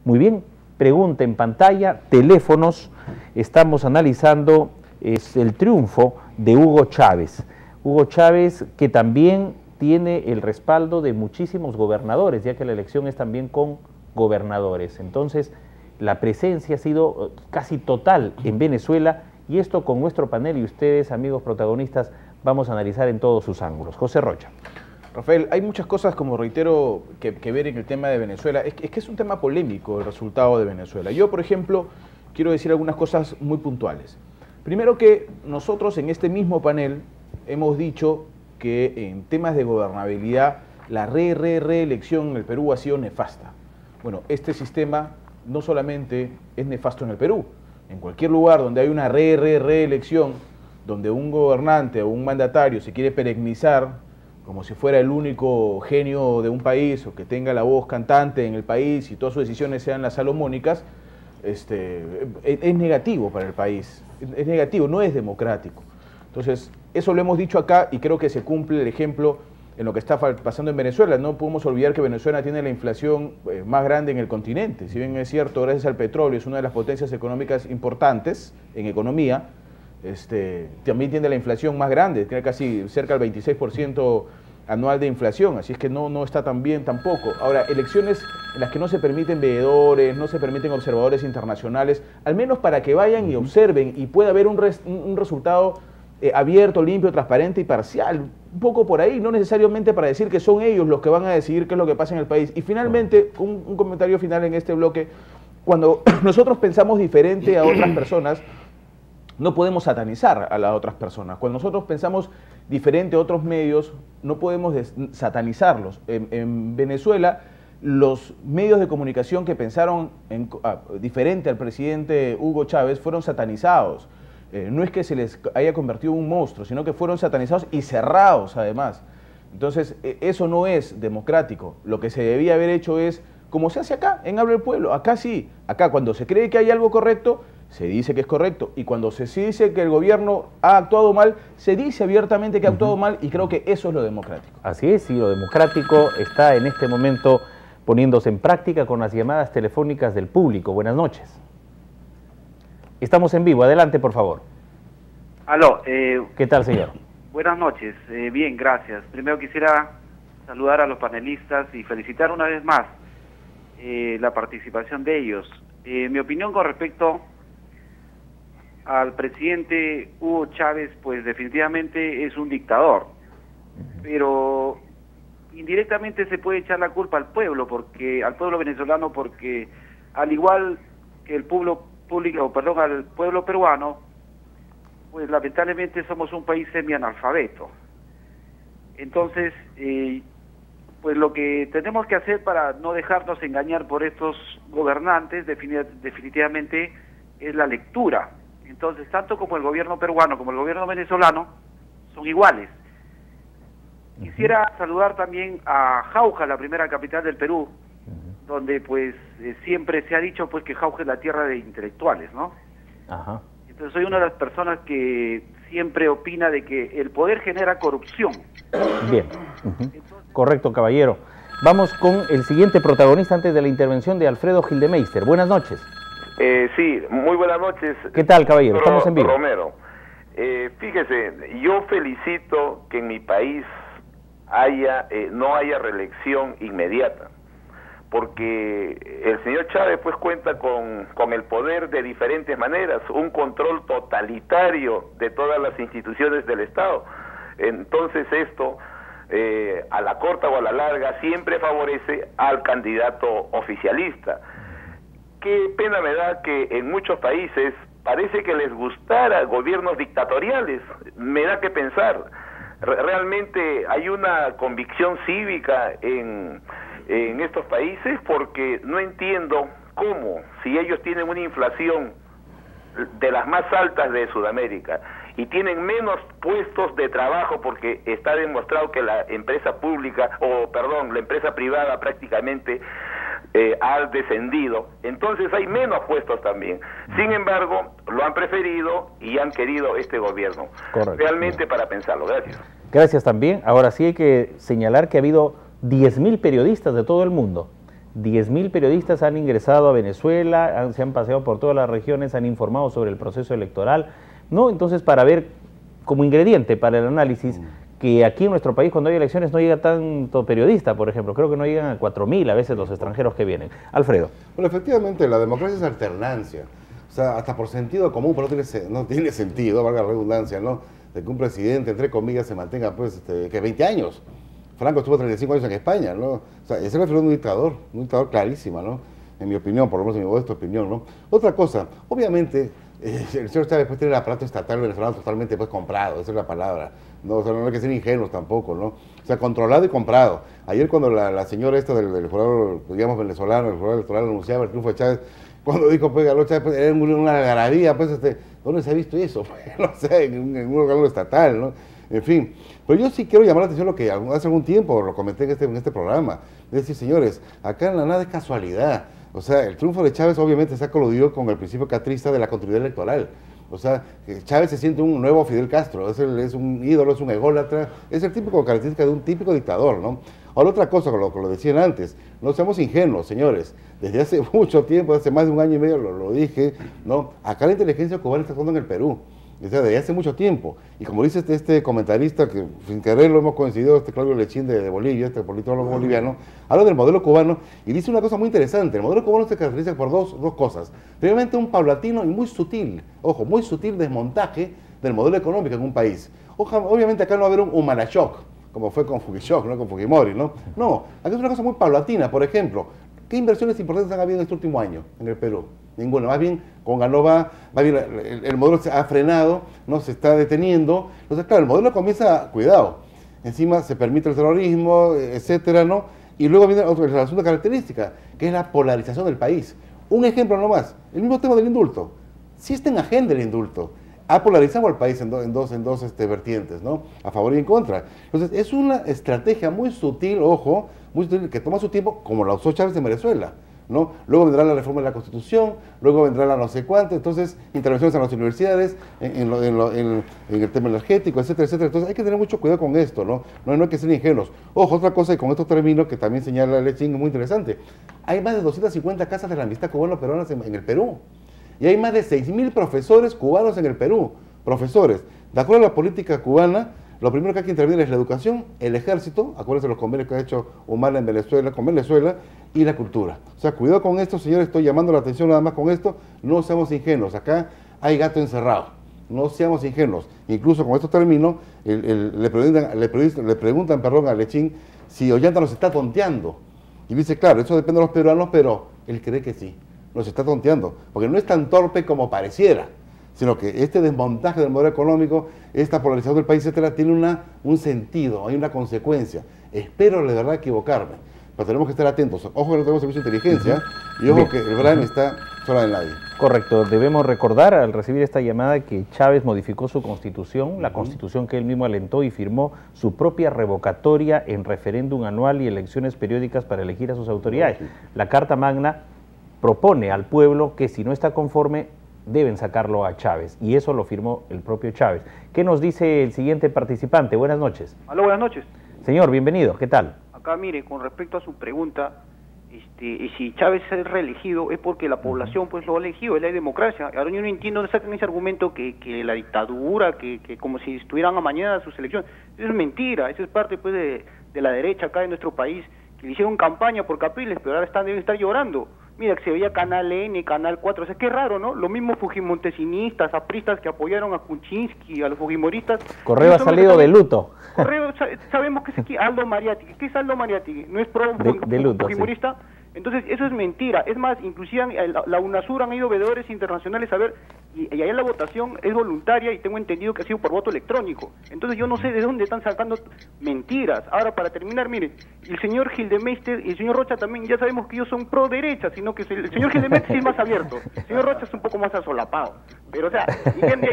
Muy bien, pregunta en pantalla, teléfonos, estamos analizando el triunfo de Hugo Chávez. Hugo Chávez, que también tiene el respaldo de muchísimos gobernadores, ya que la elección es también con gobernadores. Entonces, la presencia ha sido casi total en Venezuela, y esto con nuestro panel y ustedes, amigos protagonistas, vamos a analizar en todos sus ángulos. José Rocha. Rafael, hay muchas cosas, como reitero, que ver en el tema de Venezuela. Es que es un tema polémico el resultado de Venezuela. Yo, por ejemplo, quiero decir algunas cosas muy puntuales. Primero, que nosotros en este mismo panel hemos dicho que en temas de gobernabilidad la reelección en el Perú ha sido nefasta. Bueno, este sistema no solamente es nefasto en el Perú. En cualquier lugar donde hay una reelección, donde un gobernante o un mandatario se quiere perennizar como si fuera el único genio de un país, o que tenga la voz cantante en el país y todas sus decisiones sean las salomónicas, es negativo para el país, es negativo, no es democrático. Entonces, eso lo hemos dicho acá y creo que se cumple el ejemplo en lo que está pasando en Venezuela. No podemos olvidar que Venezuela tiene la inflación más grande en el continente. Si bien es cierto, gracias al petróleo, es una de las potencias económicas importantes en economía, también tiene la inflación más grande, tiene casi cerca del 26% anual de inflación, así es que no está tan bien tampoco. Ahora, elecciones en las que no se permiten veedores, no se permiten observadores internacionales, al menos para que vayan y observen y pueda haber un resultado abierto, limpio, transparente y parcial, un poco por ahí, no necesariamente para decir que son ellos los que van a decidir qué es lo que pasa en el país. Y finalmente, un comentario final en este bloque: cuando nosotros pensamos diferente a otras personas, no podemos satanizar a las otras personas. Cuando nosotros pensamos diferente a otros medios, no podemos satanizarlos. En Venezuela, los medios de comunicación que pensaron diferente al presidente Hugo Chávez fueron satanizados. No es que se les haya convertido en un monstruo, sino que fueron satanizados y cerrados además. Entonces, eso no es democrático. Lo que se debía haber hecho es, como se hace acá, en Habla del Pueblo. Acá sí, acá cuando se cree que hay algo correcto, se dice que es correcto, y cuando se dice que el gobierno ha actuado mal, se dice abiertamente que ha actuado mal, y creo que eso es lo democrático. Así es, y lo democrático está en este momento poniéndose en práctica con las llamadas telefónicas del público. Buenas noches. Estamos en vivo, adelante por favor. Aló. ¿Qué tal, señor? Buenas noches, bien, gracias. Primero quisiera saludar a los panelistas y felicitar una vez más la participación de ellos. Mi opinión con respecto al presidente Hugo Chávez, pues definitivamente es un dictador, pero indirectamente se puede echar la culpa al pueblo venezolano, porque al igual que al pueblo peruano, pues lamentablemente somos un país semianalfabeto. Entonces, pues lo que tenemos que hacer para no dejarnos engañar por estos gobernantes definitivamente es la lectura. Entonces, tanto como el gobierno peruano como el gobierno venezolano son iguales. Quisiera saludar también a Jauja, la primera capital del Perú, donde pues siempre se ha dicho pues que Jauja es la tierra de intelectuales, ¿no? Ajá. Entonces soy una de las personas que siempre opina de que el poder genera corrupción. Bien. Correcto, caballero. Vamos con el siguiente protagonista antes de la intervención de Alfredo Gildemeister. Buenas noches. Sí, muy buenas noches. ¿Qué tal, caballero? Estamos en vivo. Romero, fíjese, yo felicito que en mi país no haya reelección inmediata, porque el señor Chávez pues cuenta con el poder de diferentes maneras, un control totalitario de todas las instituciones del Estado. Entonces esto, a la corta o a la larga, siempre favorece al candidato oficialista. Qué pena me da que en muchos países parece que les gustara gobiernos dictatoriales. Me da que pensar. Realmente hay una convicción cívica en estos países, porque no entiendo cómo, si ellos tienen una inflación de las más altas de Sudamérica y tienen menos puestos de trabajo, porque está demostrado que la empresa privada prácticamente ha descendido, entonces hay menos puestos también. Sin embargo, lo han preferido y han querido este gobierno. Correcto. Realmente para pensarlo. Gracias. Gracias también. Ahora sí hay que señalar que ha habido 10.000 periodistas de todo el mundo 10.000 periodistas han ingresado a Venezuela, se han paseado por todas las regiones, han informado sobre el proceso electoral, ¿no? Entonces, para ver, como ingrediente para el análisis, que aquí en nuestro país cuando hay elecciones no llega tanto periodista, por ejemplo, creo que no llegan a 4.000 a veces los extranjeros que vienen. Alfredo. Bueno, efectivamente, la democracia es alternancia, o sea, hasta por sentido común, pero no tiene sentido, valga la redundancia, ¿no? De que un presidente, entre comillas, se mantenga, pues, que 20 años. Franco estuvo 35 años en España, ¿no? O sea, ese era un dictador clarísima, ¿no? En mi opinión, por lo menos en mi modesta opinión, ¿no? Otra cosa, obviamente, el señor Chávez pues tiene el aparato estatal venezolano totalmente pues comprado, esa es la palabra, ¿no? O sea, no hay que ser ingenuos tampoco, ¿no? O sea, controlado y comprado. Ayer cuando la señora esta del jurado, digamos, venezolano, el jurado electoral anunciaba el triunfo de Chávez, cuando dijo, pues, ganó Chávez, pues, era una algarabía, pues, ¿dónde se ha visto eso? No sé, en un órgano estatal, ¿no? En fin, pero yo sí quiero llamar la atención lo que hace algún tiempo lo comenté en este programa, es decir, señores, acá nada es casualidad. O sea, el triunfo de Chávez obviamente está coludido con el principio castrista de la continuidad electoral. O sea, Chávez se siente un nuevo Fidel Castro, es un ídolo, es un ególatra, es el típico característica de un típico dictador, ¿no? Ahora, otra cosa, con lo decían antes, no seamos ingenuos, señores. Desde hace mucho tiempo, hace más de un año y medio, lo dije, ¿no? Acá la inteligencia cubana está actuando en el Perú. O sea, desde hace mucho tiempo. Y como dice este comentarista, que sin querer lo hemos coincidido, Claudio Lechín de Bolivia, este politólogo boliviano, habla del modelo cubano y dice una cosa muy interesante. El modelo cubano se caracteriza por dos cosas. Primeramente, un paulatino y muy sutil, ojo, muy sutil desmontaje del modelo económico en un país. Obviamente acá no va a haber un humanashock, como fue con Fujishock, ¿no? Con Fujimori, ¿no? No, acá es una cosa muy paulatina. Por ejemplo, ¿qué inversiones importantes han habido en este último año en el Perú? Ninguna. Más bien, con Ganova, el modelo se ha frenado, no se está deteniendo. Entonces, claro, el modelo comienza, cuidado, encima se permite el terrorismo, etcétera, ¿no? Y luego viene la segunda característica, que es la polarización del país. Un ejemplo nomás, el mismo tema del indulto. Sí está en agenda el indulto. Ha polarizado al país en dos vertientes, ¿no? A favor y en contra. Entonces, es una estrategia muy sutil, ojo, muy sutil, que toma su tiempo, como la usó Chávez en Venezuela, ¿no? Luego vendrá la reforma de la Constitución, luego vendrá la no sé cuánto, entonces intervenciones en las universidades, en el tema energético, etcétera, etcétera. Entonces hay que tener mucho cuidado con esto, ¿no? No hay que ser ingenuos. Ojo, otra cosa, y con esto termino, que también señala Lechín, muy interesante. Hay más de 250 casas de la amistad cubano-peruanas en el Perú. Y hay más de 6.000 profesores cubanos en el Perú. Profesores. De acuerdo a la política cubana, lo primero que hay que intervenir es la educación, el ejército, acuérdense los convenios que ha hecho Humala en Venezuela, con Venezuela, y la cultura. O sea, cuidado con esto, señores, estoy llamando la atención nada más con esto, no seamos ingenuos, acá hay gato encerrado, no seamos ingenuos. Incluso con esto termino, le preguntan a Lechín si Ollanta nos está tonteando. Y dice, claro, eso depende de los peruanos, pero él cree que sí, nos está tonteando, porque no es tan torpe como pareciera, sino que este desmontaje del modelo económico, esta polarización del país, etcétera, tiene un sentido, hay una consecuencia. Espero de verdad equivocarme, pero tenemos que estar atentos. Ojo que no tenemos servicio de inteligencia y ojo que el Brain está sola de nadie. Correcto, debemos recordar al recibir esta llamada que Chávez modificó su constitución, la constitución que él mismo alentó y firmó su propia revocatoria en referéndum anual y elecciones periódicas para elegir a sus autoridades. La Carta Magna propone al pueblo que si no está conforme deben sacarlo a Chávez, y eso lo firmó el propio Chávez. ¿Qué nos dice el siguiente participante? Buenas noches. Aló, buenas noches. Señor, bienvenido, ¿qué tal? Acá, mire, con respecto a su pregunta, si Chávez es reelegido es porque la población pues lo ha elegido, es la democracia. Ahora yo no entiendo dónde sacan ese argumento que la dictadura, que como si estuvieran amañadas sus elecciones. Eso es mentira, eso es parte pues de la derecha acá en nuestro país, que le hicieron campaña por Capriles, pero ahora deben estar llorando. Mira, que se veía Canal N, Canal 4, o sea, qué raro, ¿no? Los mismos fujimontesinistas, apristas que apoyaron a Kuczynski, a los fujimoristas. Correo ha salido de luto. Correo, sabemos que es aquí Aldo Mariátegui. ¿Qué es Aldo Mariátegui? ¿No es de luto, fujimorista? Sí. Entonces, eso es mentira. Es más, inclusive la UNASUR han ido veedores internacionales a ver, y allá la votación es voluntaria y tengo entendido que ha sido por voto electrónico. Entonces, yo no sé de dónde están sacando mentiras. Ahora, para terminar, mire, el señor Gildemeister y el señor Rocha también, ya sabemos que ellos son pro derecha, sino que el señor Gildemeister sí es más abierto, el señor Rocha es un poco más asolapado. Pero, o sea,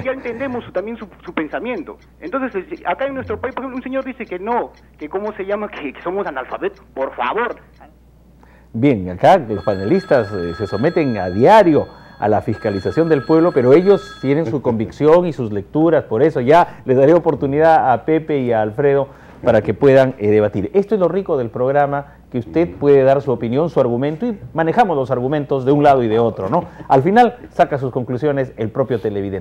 ya entendemos también su pensamiento. Entonces, acá en nuestro país, por ejemplo, un señor dice que no, que cómo se llama, que somos analfabetos. Por favor. Bien, acá los panelistas se someten a diario a la fiscalización del pueblo, pero ellos tienen su convicción y sus lecturas, por eso ya les daré oportunidad a Pepe y a Alfredo para que puedan debatir. Esto es lo rico del programa que usted puede dar su opinión, su argumento, y manejamos los argumentos de un lado y de otro, ¿no? Al final saca sus conclusiones el propio televidente.